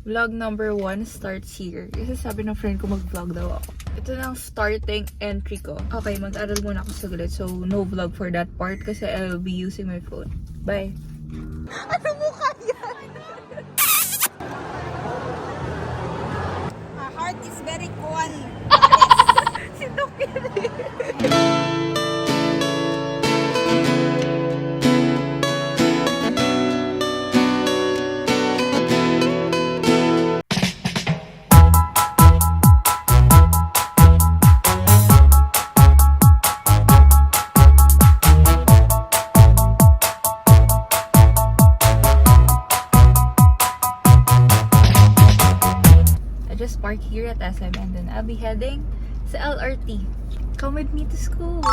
Vlog number 1 starts here. Kasi sabi ng friend ko mag-vlog daw ako. Ito na ang starting entry ko. Okay, mag-aral muna ako saglit. So, no vlog for that part kasi I'll be using my phone. Bye! Ano mo kaya? My heart is very cold. Si Dokiri! Just park here at SM and then I'll be heading sa LRT. Come with me to school.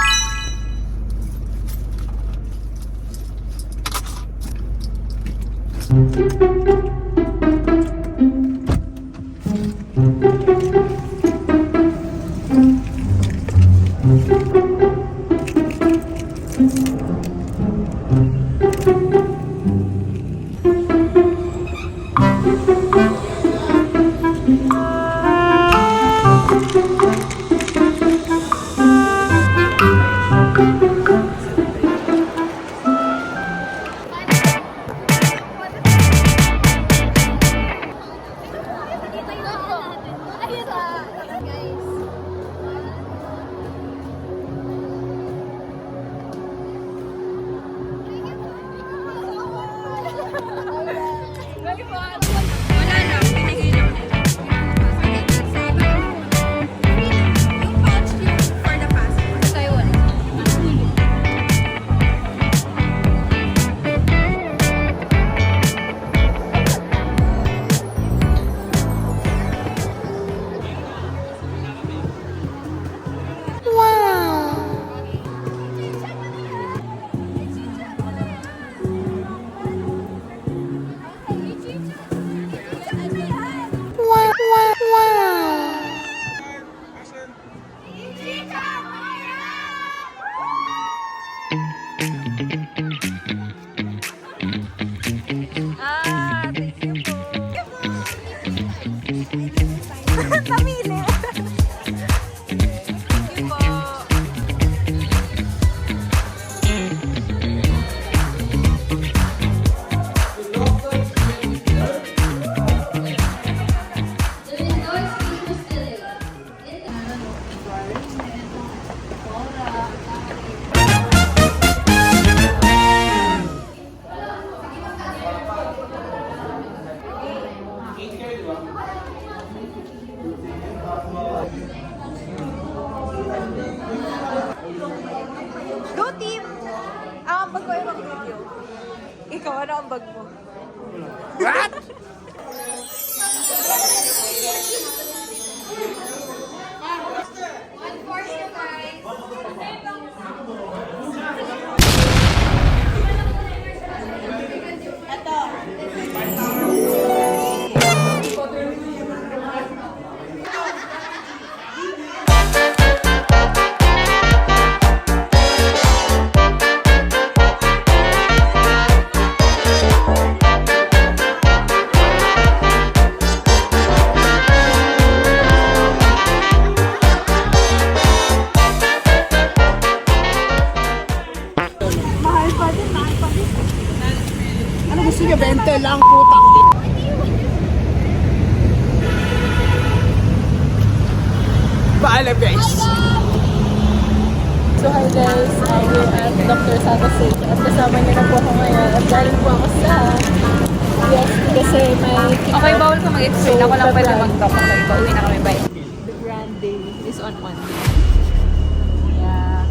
Go team! Ang bag ko ay mag-video. Ikaw, ano ang bag mo? What? Ano gusto niyo? 20 lang, putang. Paalam guys! So hi guys, we're at Dr. Sagasig at kasama niyo na po ako ngayon at galing po ako sa kasi may okay, bawal ko mag-explain. Ako lang pwede mag-talk. Okay, pauwi na kami. Bye. The grand day is on Monday. Yeah.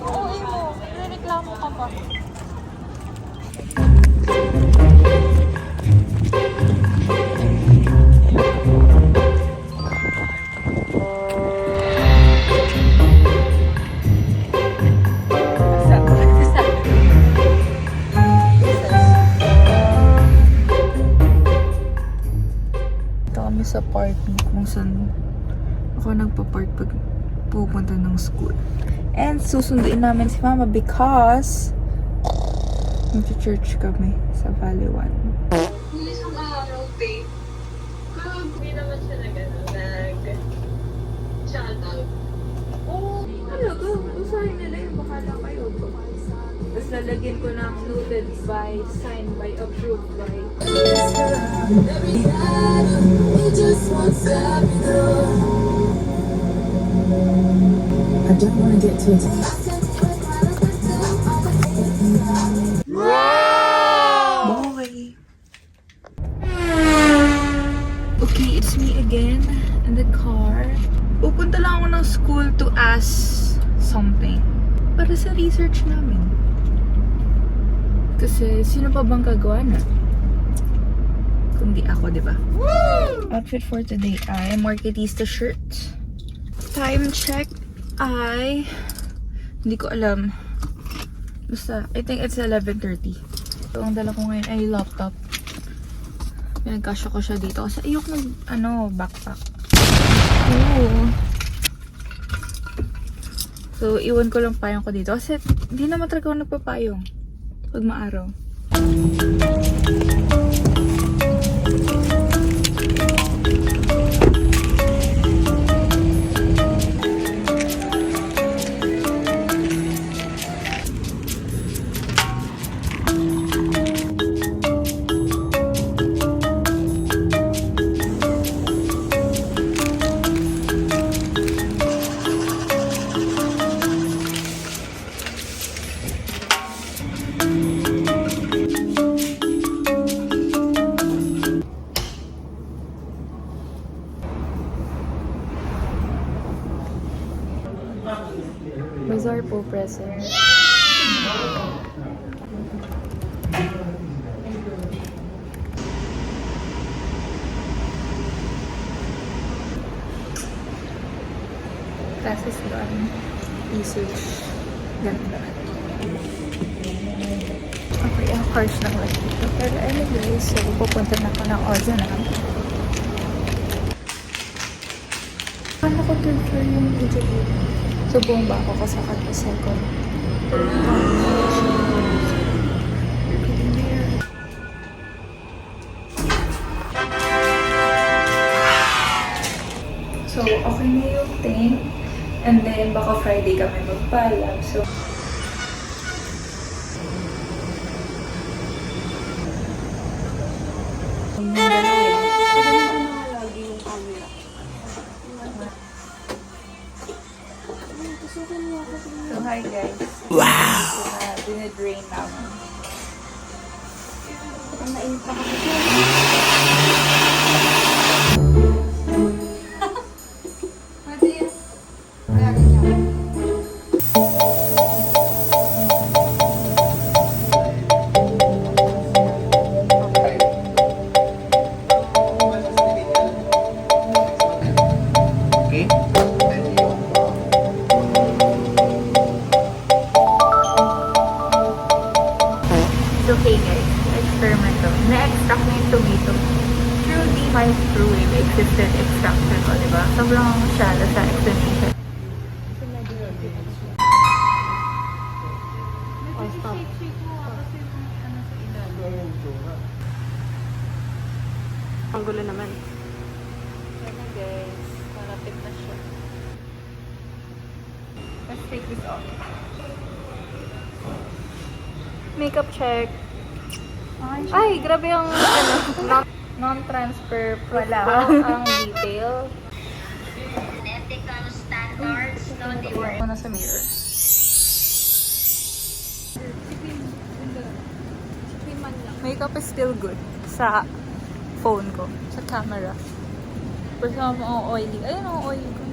Oo, mo. Reklamo ka pa. Sa parking kung saan ako nagpa-park pag pupunta ng school. And susunduin namin si Mama because Mag-church kami sa Valley 1. Isang araw, babe. Pero hindi naman siya nag-shoutout. Oo. Talaga, usahin nila yung bahala kayo. Tapos lalagyan ko ng noted by, signed by, approved by. I don't want to get to it. Boy! Okay, it's me again in the car. Pupunta lang ako ng school to ask something. Para sa research namin. Kasi sino pa bang gagawa na? Kundi ako, di ba? Outfit for today ay Marketista shirt. Time check ay hindi ko alam. Basta, I think it's 11:30. So, ang dala ko ngayon ay laptop. Pinagkasya ko siya dito kasi ayok ng backpack. Oo. So, iwan ko lang payong ko dito kasi hindi naman talaga ako nagpapayong pag maaraw. Bazaar po present. Classes done. Research. Ganda. Okay, ang cars lang lang dito. Pero anyway, so pupunta na ako ng Ozanam. Paano ko prefer yung video dito? So, buong ba ako kasakal sa second? So, okay na yung thing. And then, baka Friday kami magpalab. So, so hi guys. Wow! Dinadrain namin. Ang nainit pa kasi. It's okay guys, experiment to. Na-extract na yung tomato through the microwave existed extraction ko, diba? Sobrang shallow sa explanation. Oh, stop. Ang gulo naman. Yan na guys, malapit na siya. Let's take this off. Makeup check. Ay, grabe yung non-transfer pala ang detail. Ethical standards, no divorce. Ano sa mirror? Makeup is still good sa phone ko, sa camera. Pero sa mga oily. Ayun ang oily ko.